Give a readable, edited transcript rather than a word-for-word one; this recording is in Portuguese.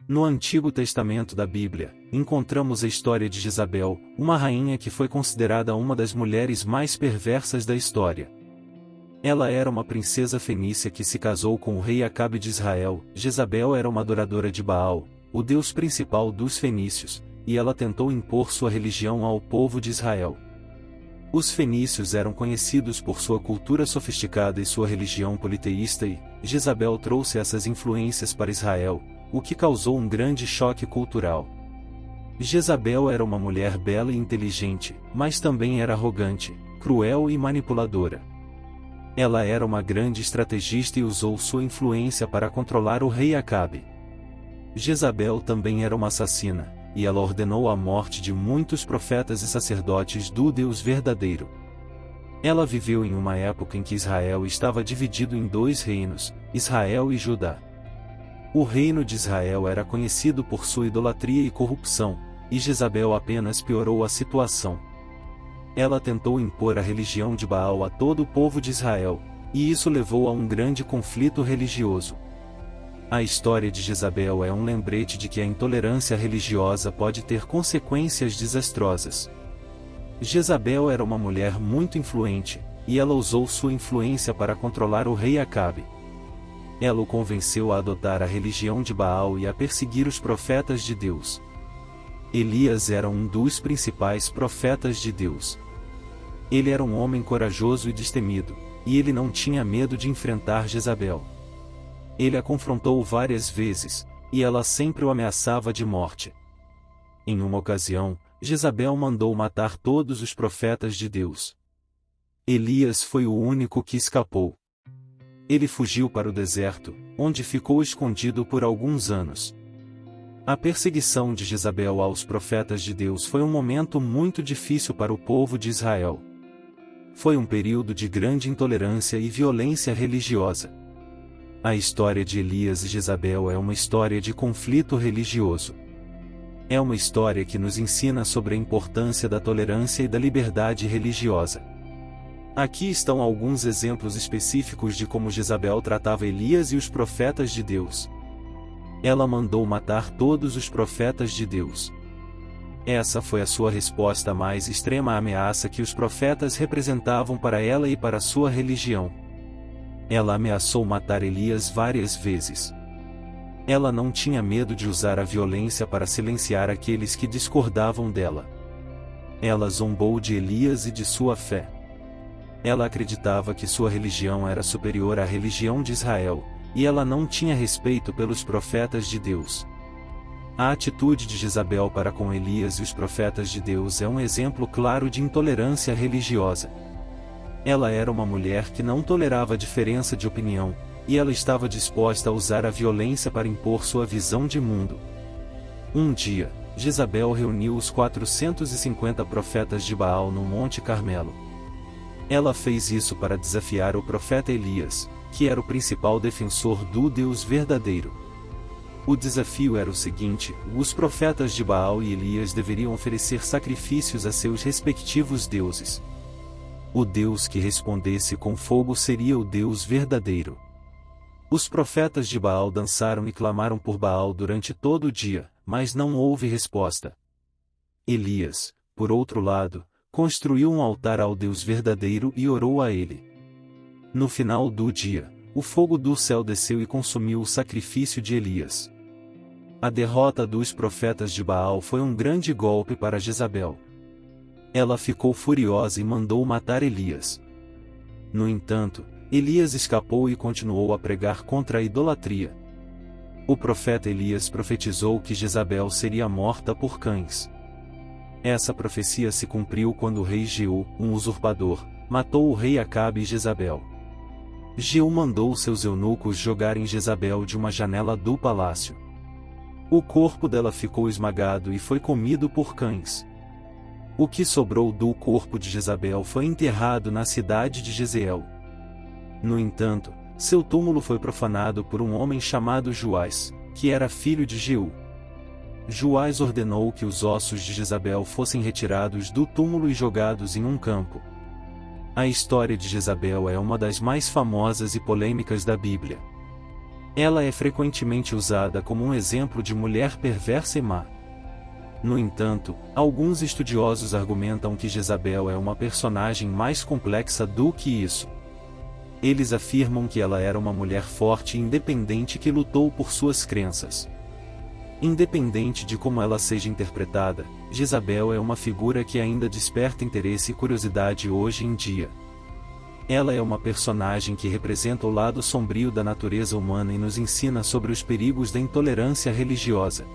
No Antigo Testamento da Bíblia, encontramos a história de Jezabel, uma rainha que foi considerada uma das mulheres mais perversas da história. Ela era uma princesa fenícia que se casou com o rei Acabe de Israel. Jezabel era uma adoradora de Baal, o deus principal dos fenícios, e ela tentou impor sua religião ao povo de Israel. Os fenícios eram conhecidos por sua cultura sofisticada e sua religião politeísta e Jezabel trouxe essas influências para Israel, o que causou um grande choque cultural. Jezabel era uma mulher bela e inteligente, mas também era arrogante, cruel e manipuladora. Ela era uma grande estrategista e usou sua influência para controlar o rei Acabe. Jezabel também era uma assassina, e ela ordenou a morte de muitos profetas e sacerdotes do Deus verdadeiro. Ela viveu em uma época em que Israel estava dividido em dois reinos, Israel e Judá. O reino de Israel era conhecido por sua idolatria e corrupção, e Jezabel apenas piorou a situação. Ela tentou impor a religião de Baal a todo o povo de Israel, e isso levou a um grande conflito religioso. A história de Jezabel é um lembrete de que a intolerância religiosa pode ter consequências desastrosas. Jezabel era uma mulher muito influente, e ela usou sua influência para controlar o rei Acabe. Ela o convenceu a adotar a religião de Baal e a perseguir os profetas de Deus. Elias era um dos principais profetas de Deus. Ele era um homem corajoso e destemido, e ele não tinha medo de enfrentar Jezabel. Ele a confrontou várias vezes, e ela sempre o ameaçava de morte. Em uma ocasião, Jezabel mandou matar todos os profetas de Deus. Elias foi o único que escapou. Ele fugiu para o deserto, onde ficou escondido por alguns anos. A perseguição de Jezabel aos profetas de Deus foi um momento muito difícil para o povo de Israel. Foi um período de grande intolerância e violência religiosa. A história de Elias e Jezabel é uma história de conflito religioso. É uma história que nos ensina sobre a importância da tolerância e da liberdade religiosa. Aqui estão alguns exemplos específicos de como Jezabel tratava Elias e os profetas de Deus. Ela mandou matar todos os profetas de Deus. Essa foi a sua resposta à mais extrema ameaça que os profetas representavam para ela e para sua religião. Ela ameaçou matar Elias várias vezes. Ela não tinha medo de usar a violência para silenciar aqueles que discordavam dela. Ela zombou de Elias e de sua fé. Ela acreditava que sua religião era superior à religião de Israel, e ela não tinha respeito pelos profetas de Deus. A atitude de Jezabel para com Elias e os profetas de Deus é um exemplo claro de intolerância religiosa. Ela era uma mulher que não tolerava a diferença de opinião, e ela estava disposta a usar a violência para impor sua visão de mundo. Um dia, Jezabel reuniu os 450 profetas de Baal no Monte Carmelo. Ela fez isso para desafiar o profeta Elias, que era o principal defensor do Deus verdadeiro. O desafio era o seguinte: os profetas de Baal e Elias deveriam oferecer sacrifícios a seus respectivos deuses. O Deus que respondesse com fogo seria o Deus verdadeiro. Os profetas de Baal dançaram e clamaram por Baal durante todo o dia, mas não houve resposta. Elias, por outro lado, construiu um altar ao Deus verdadeiro e orou a ele. No final do dia, o fogo do céu desceu e consumiu o sacrifício de Elias. A derrota dos profetas de Baal foi um grande golpe para Jezabel. Ela ficou furiosa e mandou matar Elias. No entanto, Elias escapou e continuou a pregar contra a idolatria. O profeta Elias profetizou que Jezabel seria morta por cães. Essa profecia se cumpriu quando o rei Jeú, um usurpador, matou o rei Acabe e Jezabel. Jeú mandou seus eunucos jogarem Jezabel de uma janela do palácio. O corpo dela ficou esmagado e foi comido por cães. O que sobrou do corpo de Jezabel foi enterrado na cidade de Jezreel. No entanto, seu túmulo foi profanado por um homem chamado Joás, que era filho de Jeú. Joás ordenou que os ossos de Jezabel fossem retirados do túmulo e jogados em um campo. A história de Jezabel é uma das mais famosas e polêmicas da Bíblia. Ela é frequentemente usada como um exemplo de mulher perversa e má. No entanto, alguns estudiosos argumentam que Jezabel é uma personagem mais complexa do que isso. Eles afirmam que ela era uma mulher forte e independente que lutou por suas crenças. Independente de como ela seja interpretada, Jezabel é uma figura que ainda desperta interesse e curiosidade hoje em dia. Ela é uma personagem que representa o lado sombrio da natureza humana e nos ensina sobre os perigos da intolerância religiosa.